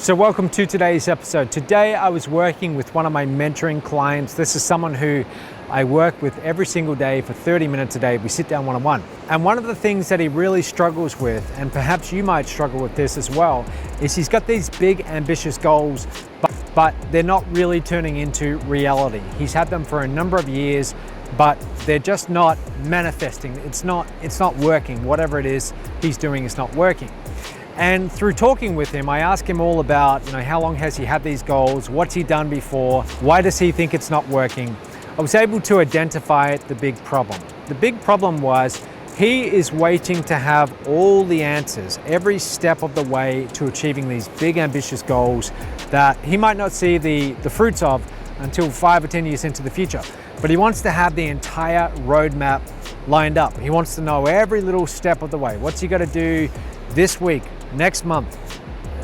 So welcome to today's episode. Today I was working with one of my mentoring clients. This is someone who I work with every single day for 30 minutes a day. We sit down one-on-one. And one of the things that he really struggles with, and perhaps you might struggle with this as well, is he's got these big ambitious goals, but they're not really turning into reality. He's had them for a number of years, but they're just not manifesting. It's not working. Whatever it is he's doing is not working. And through talking with him, I asked him all about, how long has he had these goals? What's he done before? Why does he think it's not working? I was able to identify the big problem. The big problem was he is waiting to have all the answers every step of the way to achieving these big ambitious goals that he might not see the fruits of until 5 or 10 years into the future. But he wants to have the entire roadmap lined up. He wants to know every little step of the way. What's he got to do this week, next month,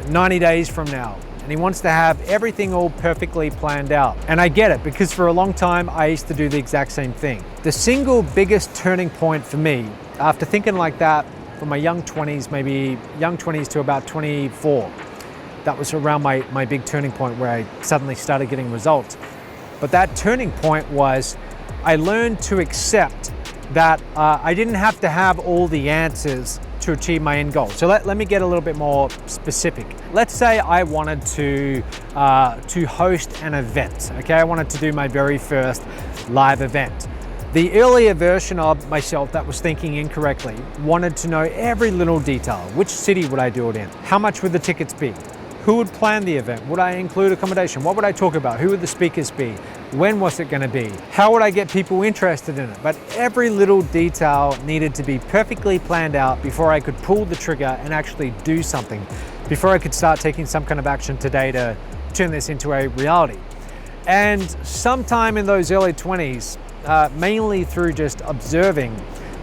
90 days from now? And he wants to have everything all perfectly planned out. And I get it, because for a long time, I used to do the exact same thing. The single biggest turning point for me, after thinking like that from my young 20s, maybe young 20s to about 24, that was around my big turning point where I suddenly started getting results. But that turning point was I learned to accept that I didn't have to have all the answers to achieve my end goal. So let me get a little bit more specific. Let's say I wanted to host an event. Okay, I wanted to do my very first live event. The earlier version of myself that was thinking incorrectly wanted to know every little detail. Which city would I do it in? How much would the tickets be? Who would plan the event? Would I include accommodation? What would I talk about? Who would the speakers be? When was it going to be? How would I get people interested in it? But every little detail needed to be perfectly planned out before I could pull the trigger and actually do something, before I could start taking some kind of action today to turn this into a reality. And sometime in those early 20s, mainly through just observing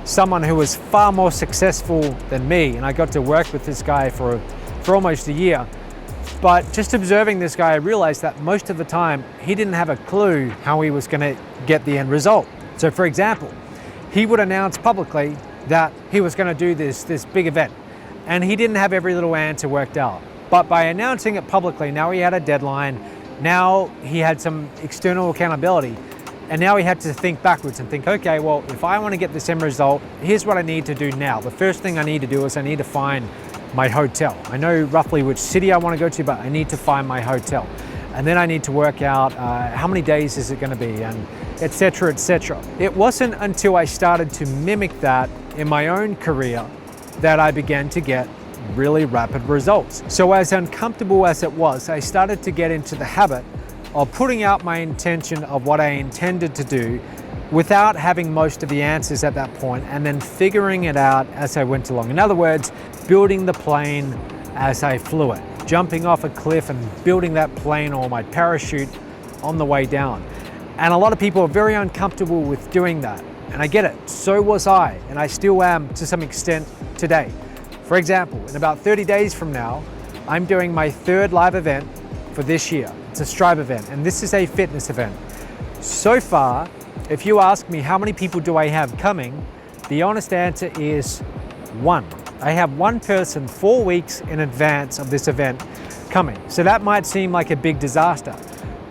someone who was far more successful than me, and I got to work with this guy for almost a year. But just observing this guy, I realized that most of the time, he didn't have a clue how he was going to get the end result. So for example, he would announce publicly that he was going to do this big event, and he didn't have every little answer worked out. But by announcing it publicly, now he had a deadline, now he had some external accountability, and now he had to think backwards and think, okay, well, if I want to get this end result, here's what I need to do now. The first thing I need to do is I need to find my hotel. I know roughly which city I want to go to, but I need to find my hotel. And then I need to work out how many days is it going to be, and etc., etc. It wasn't until I started to mimic that in my own career that I began to get really rapid results. So as uncomfortable as it was, I started to get into the habit of putting out my intention of what I intended to do without having most of the answers at that point, and then figuring it out as I went along. In other words, building the plane as I flew it, jumping off a cliff and building that plane or my parachute on the way down. And a lot of people are very uncomfortable with doing that. And I get it, so was I, and I still am to some extent today. For example, in about 30 days from now, I'm doing my third live event for this year. It's a Strive event, and this is a fitness event. So far, if you ask me how many people do I have coming, the honest answer is one. I have one person 4 weeks in advance of this event coming. So that might seem like a big disaster.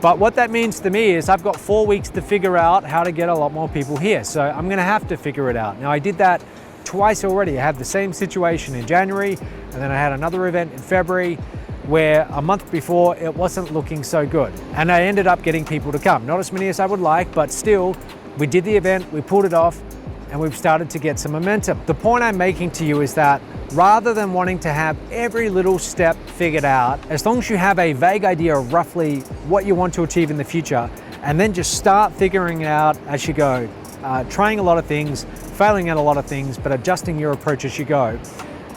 But what that means to me is I've got 4 weeks to figure out how to get a lot more people here. So I'm gonna have to figure it out. Now, I did that twice already. I had the same situation in January, and then I had another event in February where a month before it wasn't looking so good. And I ended up getting people to come. Not as many as I would like, but still, we did the event, we pulled it off, and we've started to get some momentum. The point I'm making to you is that rather than wanting to have every little step figured out, as long as you have a vague idea of roughly what you want to achieve in the future, and then just start figuring it out as you go, trying a lot of things, failing at a lot of things, but adjusting your approach as you go,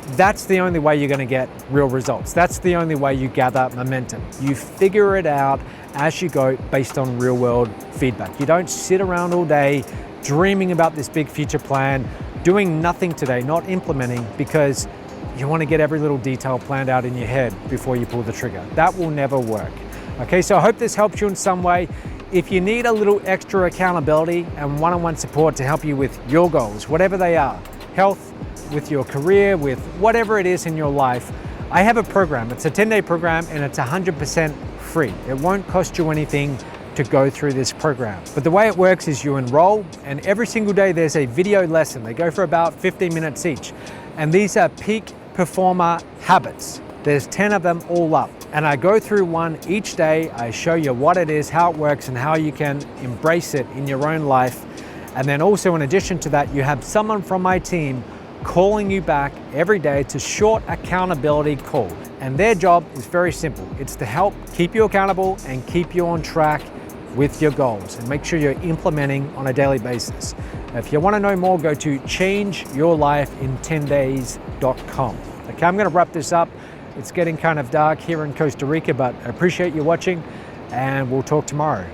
that's the only way you're going to get real results. That's the only way you gather momentum. You figure it out as you go based on real world feedback. You don't sit around all day dreaming about this big future plan, doing nothing today, not implementing, because you want to get every little detail planned out in your head before you pull the trigger. That will never work. Okay, so I hope this helps you in some way. If you need a little extra accountability and one-on-one support to help you with your goals, whatever they are, health, with your career, with whatever it is in your life, I have a program. It's a 10-day program and it's 100% free. It won't cost you anything to go through this program. But the way it works is you enroll, and every single day there's a video lesson. They go for about 15 minutes each. And these are peak performer habits. There's 10 of them all up. And I go through one each day. I show you what it is, how it works, and how you can embrace it in your own life. And then also in addition to that, you have someone from my team calling you back every day. It's a short accountability call. And their job is very simple. It's to help keep you accountable and keep you on track with your goals and make sure you're implementing on a daily basis. If you want to know more, go to changeyourlifein10days.com. Okay, I'm going to wrap this up. It's getting kind of dark here in Costa Rica, but I appreciate you watching and we'll talk tomorrow.